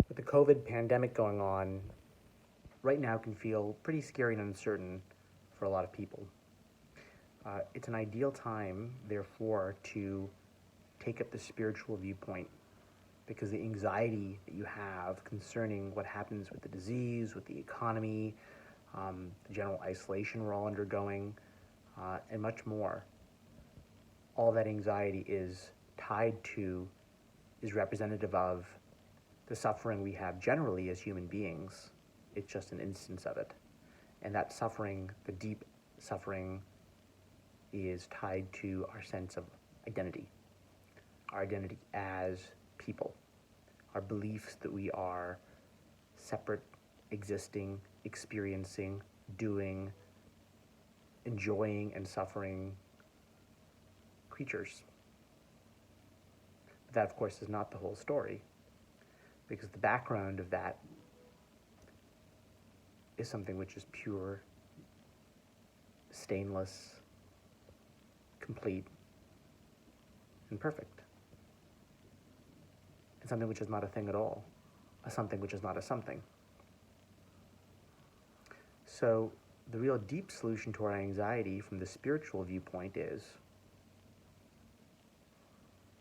With the COVID pandemic going on, right now can feel pretty scary and uncertain for a lot of people. It's an ideal time, therefore, to take up the spiritual viewpoint because the anxiety that you have concerning what happens with the disease, with the economy, the general isolation we're all undergoing, and much more, all that anxiety is tied to, is representative of the suffering we have generally as human beings. It's just an instance of it. And that suffering, the deep suffering, is tied to our sense of identity, our identity as people, our beliefs that we are separate, existing, experiencing, doing, enjoying, and suffering creatures. But that, of course, is not the whole story, because the background of that is something which is pure, stainless, complete, and perfect. And something which is not a thing at all, a something which is not a something. So the real deep solution to our anxiety from the spiritual viewpoint is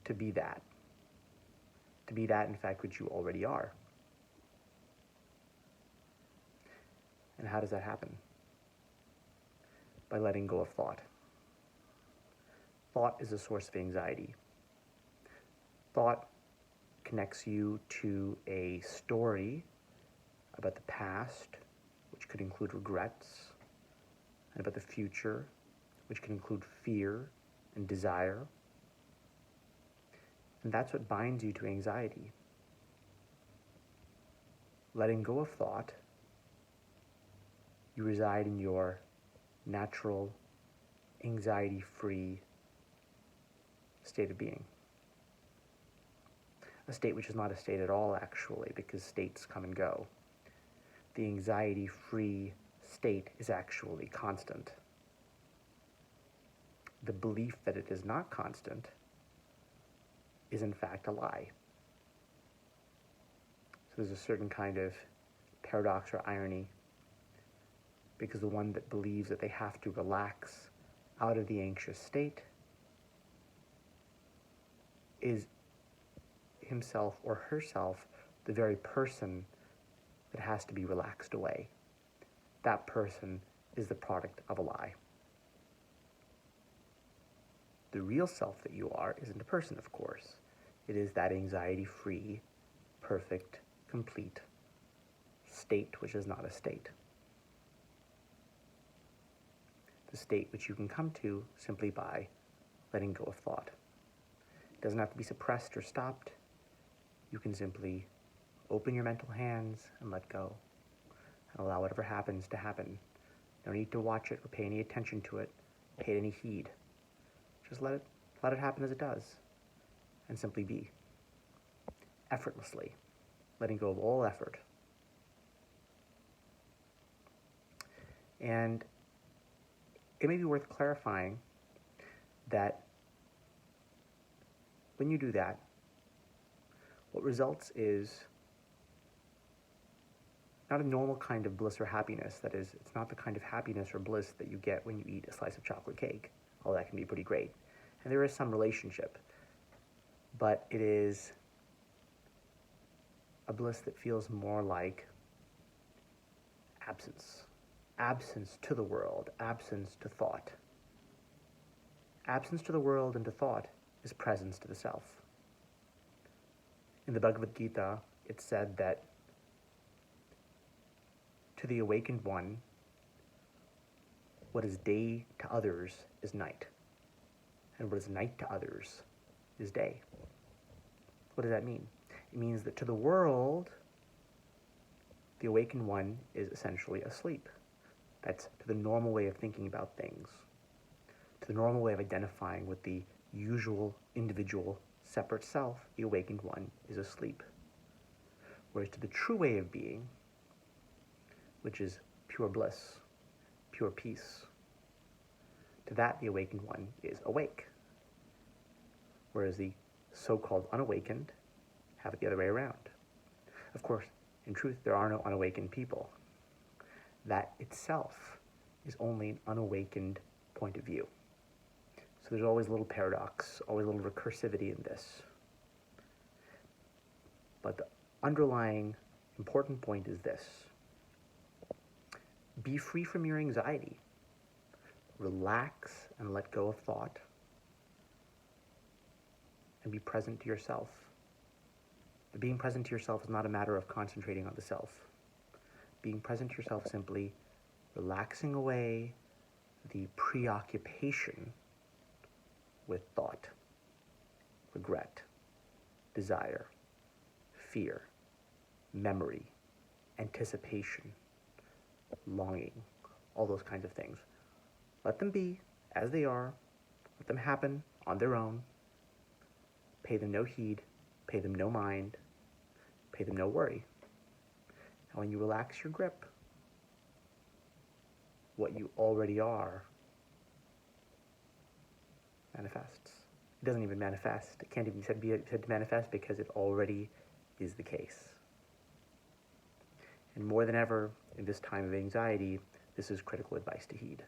to be that. To be that, in fact, which you already are. And how does that happen? By letting go of thought. Thought is a source of anxiety. Thought connects you to a story about the past, which could include regrets, and about the future, which can include fear and desire. And that's what binds you to anxiety. Letting go of thought, you reside in your natural, anxiety-free state of being. A state which is not a state at all, actually, because states come and go. The anxiety-free state is actually constant. The belief that it is not constant is in fact a lie. So there's a certain kind of paradox or irony, because the one that believes that they have to relax out of the anxious state is himself or herself the very person that has to be relaxed away. That person is the product of a lie. The real self that you are isn't a person, of course. It is that anxiety-free, perfect, complete state which is not a state. The state which you can come to simply by letting go of thought. It doesn't have to be suppressed or stopped. You can simply open your mental hands and let go, and allow whatever happens to happen. No need to watch it or pay any attention to it, pay any heed. Just let it happen as it does, and simply be. Effortlessly, letting go of all effort. And it may be worth clarifying that when you do that, what results is not a normal kind of bliss or happiness. That is, it's not the kind of happiness or bliss that you get when you eat a slice of chocolate cake, although that can be pretty great. And there is some relationship, but it is a bliss that feels more like absence. Absence to the world, absence to thought. Absence to the world and to thought is presence to the self. In the Bhagavad Gita, it's said that to the awakened one, what is day to others is night, and what is night to others is day. What does that mean? It means that to the world, the awakened one is essentially asleep. That's to the normal way of thinking about things, to the normal way of identifying with the usual individual separate self. The awakened one is asleep. Whereas to the true way of being, which is pure bliss, pure peace, to that the awakened one is awake. Whereas the so-called unawakened have it the other way around. Of course, in truth, there are no unawakened people. That itself is only an unawakened point of view. So there's always a little paradox, always a little recursivity in this. But the underlying important point is this. Be free from your anxiety. Relax and let go of thought. And be present to yourself. But being present to yourself is not a matter of concentrating on the self. Being present to yourself simply relaxing away the preoccupation with thought, regret, desire, fear, memory, anticipation, longing, all those kinds of things. Let them be as they are. Let them happen on their own. Pay them no heed. Pay them no mind. Pay them no worry. And when you relax your grip, what you already are manifests. It doesn't even manifest. It can't even be said to manifest because it already is the case. And more than ever, in this time of anxiety, this is critical advice to heed.